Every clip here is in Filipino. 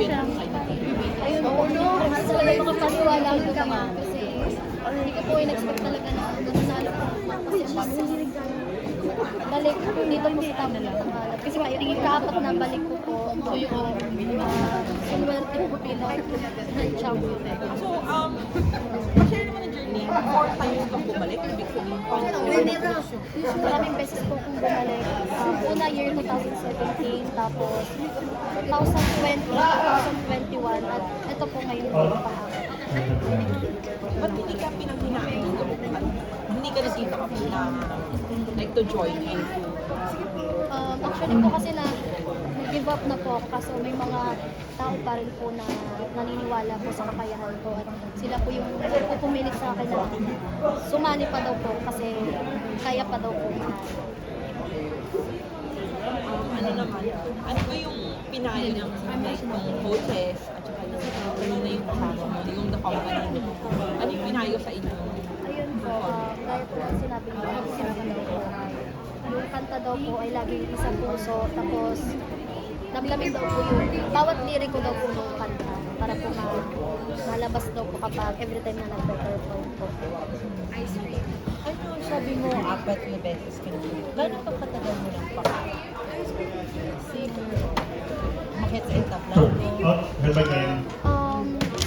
experience mo kayo? Ayun po, hindi ko talaga makapaniwala ko kami. Kasi hindi ko po in-expect talaga na nanalo po. Kasi mas balik dito po sa Tamala. Kasi yung kaapat na balik ko po. So yung sinwerte po bilang champion. So, pa-share naman ang journey. 4 times kang bumalik. Ibig sabihin, Maraming beses po kong bumalik. Una year 2017, tapos 2020, 2021, at ito po ngayon po pang-apat. ba't hindi ka pinanghinaan ng gamot? Hindi ka nasita ka na like to join into Actually po kasi na give up na po ako kasi may mga tao pa rin po na naniniwala po sa kakayahan ko at sila po yung pupumilit sa akin na sumali pa daw po kasi kaya pa daw po. ano naman, ano ba yung pinayo ng coaches at saka yung kanina yung kasama mo, yung the company mo? Ano yung pinayo sa inyo? Ayun po, gaya po ang sinabi niyo, yung kanta daw po ay laging isa puso, tapos lamlamin daw po yung bawat lirik ko daw po ng kanta para po malabas daw po kapag every time na nagpe-perform po. Ano sabi mo, 4 na beses ka na? Gano'n pa katagal mo ng pangarap? Makit sa etap lang mo?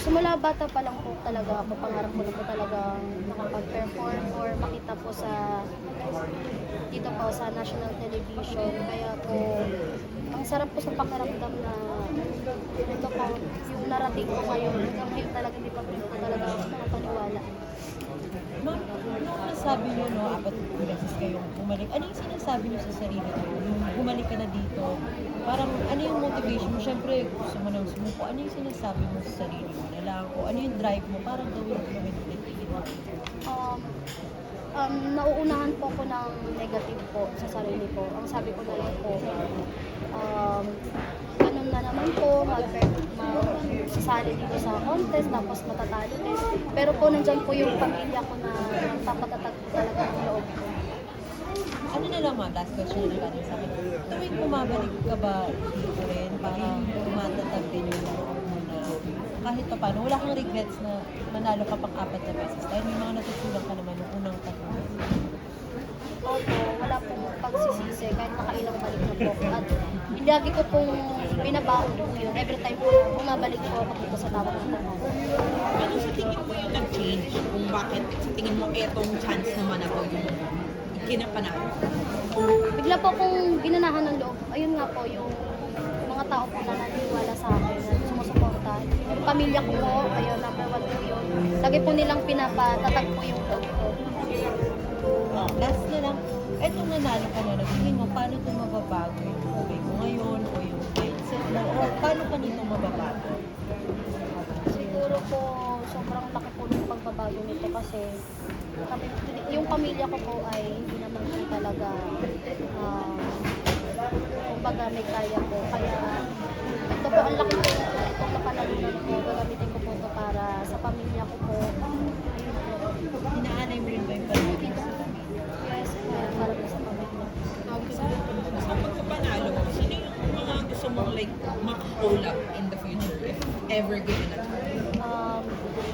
Simula bata pa lang po talaga ako, pangarap ko na po talaga makapag-perform or makita po dito po sa national television. Kaya po, ang sarap po sa pakiramdam na ito po, yung narating ko ngayon, hanggang ngayon talaga hindi pa po talaga ako makapaniwala. Ma'am, ano nasabi niyo, no, 4 beses kayong bumalik? Ano yung sinasabi niyo sa sarili mo? Nung bumalik ka na dito, parang ano yung motivation mo? Siyempre, gusto mo nang sumuko. Ano yung sinasabi mo sa sarili mo? Kailangan ko, ano yung drive mo? Parang gawin ulit. Nauunahan po ko ng negative po sa sarili ko. Ang sabi ko na lang po, ganun na naman po, sasali dito sa contest, tapos matatalo din. Pero po nandyan po yung pamilya ko na papatatag po talaga ng loob ko. Ano na lang, ma'am, last question na lang sa akin. Tuwing bumabalik ka ba dito rin, parang tumatatag din yung loob mo na kahit pa paano, wala kang regrets na manalo ka pang 4 na beses dahil may mga natutulang ka naman ng unang 3 beses. Opo, wala pong pagsisisi kahit nakailang balik na po. At lagi ko pong binabaon po yun. Every time po bumabalik po ako dito sa tawag ng tanong. Ano sa tingin mo yung nag-change? Kung bakit sa tingin mo etong chance naman na to yung kinapanalo? Bigla po akong ginanahan ng loob. Ayun nga po, yung mga tao po na naniniwala sa akin, na sumusuporta. Yung pamilya ko po, ayun, number 1 po yun. Lagi po nilang pinapatatag po yung loob ko. Last na lang, etong nanalo ka na, nagtingin mo, paano ito mababago yung buhay mo ngayon o yung mindset mo? O paano ka nito mababago? Siguro po, sobrang laki po ng pagbabago nito kasi yung pamilya ko po ay hindi naman po talaga kumbaga may kaya po. Kaya ito po ang laki po itong napanalunan ko. Gagamitin ko po ito para sa pamilya ko po. Hinaanay mo rin ba yung pamilya sa pamilya? Yes, para po sa pamilya. Sa pagkapanalo mo, sino yung mga gusto mong like maka-collab in the future if ever given a chance?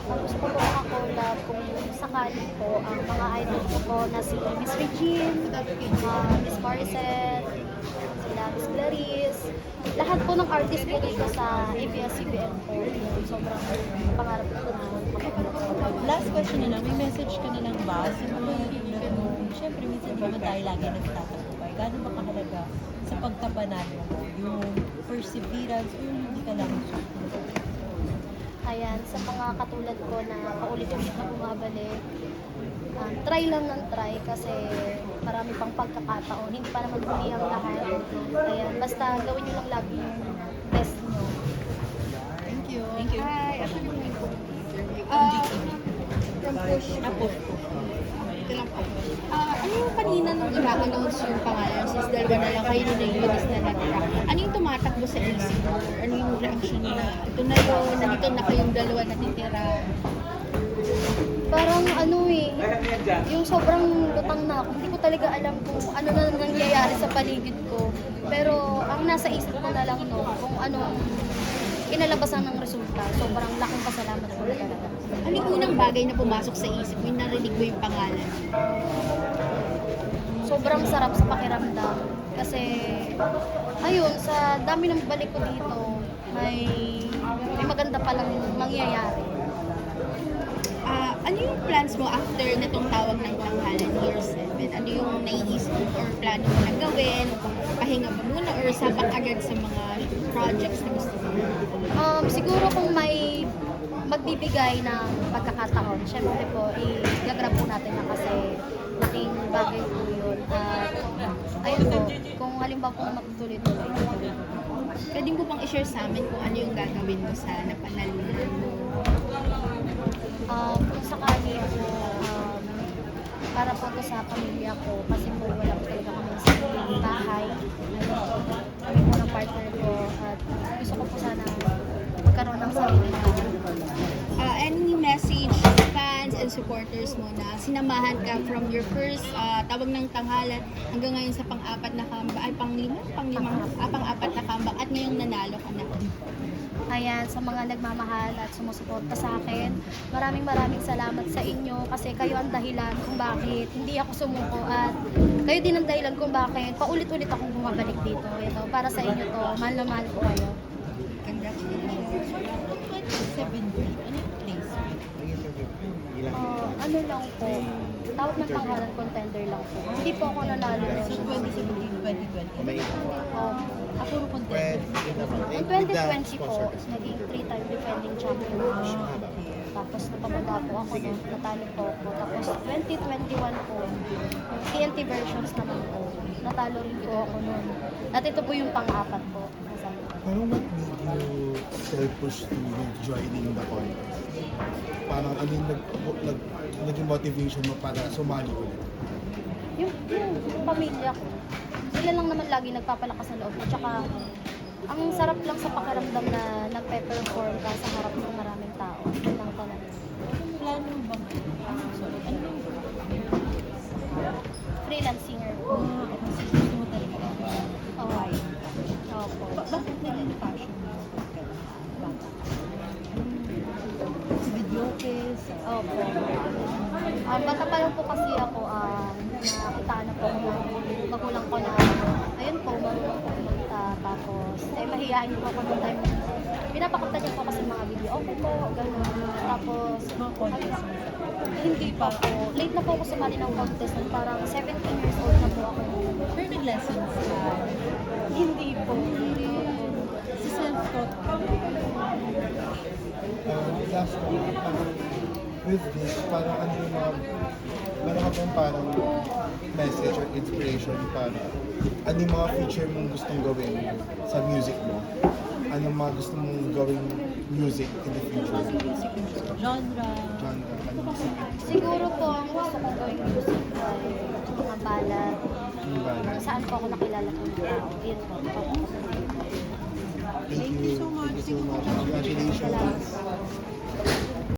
Ang gusto ko po makakolab kung sakali po ang mga idol ko po na si Miss Regine, Miss Maricel, sila Miss Clarice, lahat po ng artist ko dito sa ABS-CBN po. Sobrang pangarap ko na makapanood sa kanila. Last question na lang, may message ka na lang ba sa mga tulad mo? Siyempre, minsan di ba tayo lagi nagtatagumpay? Gano'n ba kahalaga sa pagkapanalo mo? Yung perseverance o yung hindi ka lang susunod? Ayan, sa mga katulad ko na paulit-ulit na bumabalik, try lang ng try kasi marami pang pagkakataon. Hindi pa naman huli ang lahat. Ayan, basta gawin nyo lang lagi yung best nyo. Thank you. Thank you. Hi, ako yung from Push. Tapos, Ito lang po. Ano yung kanina nung i-announce yung pangalan, since dalawa na lang kayo nila yung list na natira, ano yung tumatakbo sa isip mo? Ano yung reaction mo na ito na yun, nandito na kayong dalawa natitira? Parang ano yung sobrang lutang na ako. Hindi ko talaga alam kung ano na nangyayari sa paligid ko. Pero ang nasa isip ko na lang kung anong kinalabasan ng resulta. Sobrang laking pasalamat po talaga. Ano yung unang bagay na pumasok sa isip mo, yung narinig mo yung pangalan? Sobrang sarap sa pakiramdam. Kasi, ayun, sa dami ng balik ko dito, may maganda palang mangyayari. Ano yung plans mo after nitong tawag ng tanghalan year 7? Ano yung naiisip mo or plano mo na gawin? Pahinga ba muna or sabak agad sa mga projects na gusto mo? Siguro kung may magbibigay ng pagkakataon, syempre po, i-gagrab po natin na kasi laking bagay po yun. At ayun po, kung halimbawa po matutuloy-tuloy. Pwede mo bang i-share sa amin kung ano yung gagawin mo sa napanalunan mo? Kung sakali po, para po to sa pamilya ko, kasi po wala po talaga kami sa bahay. Kami po ng partner ko at gusto ko po sana magkaroon ng sarili na. Any message to fans and supporters mo na sinamahan ka from your first tawag ng tanghalan hanggang ngayon sa pang-apat na comeback, ay pang-apat na comeback at ngayong nanalo ka na? Ayan, sa mga nagmamahal at sumusuporta sa akin, maraming salamat sa inyo kasi kayo ang dahilan kung bakit hindi ako sumuko at kayo din ang dahilan kung bakit paulit-ulit akong bumabalik dito. Ito, para sa inyo to, mahal na mahal ko kayo. Congratulations. 2017, ano yung placement? Ano lang po, tawag ng tanghalan contender lang po. Hindi po ako nanalo. So 2017, 2020. Puro contender. Noong 2020 po, naging 3-time defending champion po siya. Tapos napababa po ako nun, natalo po ako. Tapos 2021 po, yung TNT versions naman po, natalo rin po ako nun. At ito po yung pang-apat po. Pero what made you still push to joining the contest? Parang ano yung naging motivation mo para sumali ulit? Yung pamilya ko. Sila lang naman lagi nagpapalakas ng loob. Tsaka, ang sarap lang sa pakiramdam na nagpe-perform ka sa harap ng maraming tao. Yun lang talaga. Plano mo bang, sorry, ano yung Freelance singer po. kasi gusto mo talaga? Okay. Opo. Bakit naging passion mo? Bakit? Sa videokes? Opo. Bata pa lang po kasi ako, nakitaan na po ako ng magulang ko na, ayun po, marunong po kumanta. Tapos, mahihain po ako ng time. Pinapakita niya po kasi mga video. Okay po, gano'n. Tapos, Mga contest mo? hindi pa po. Late na po ako sumali ng contest. Parang 17 years old na po ako. Pero nag-lessons ka? Hindi po. Hindi po. Sa self-taught ka? Last one, with this, parang ano yung mga, meron ka bang parang message or inspiration para ano yung mga feature mong gustong gawin sa music mo? Ano yung mga gusto mong gawing music in the future? Genre? Genre, ano yung music? Siguro po, ang gusto kong gawing music ay mga ballad. Yung banda? Saan po ako nakilala po ng tao. Yun po. Thank you so much. Congratulations. Salamat.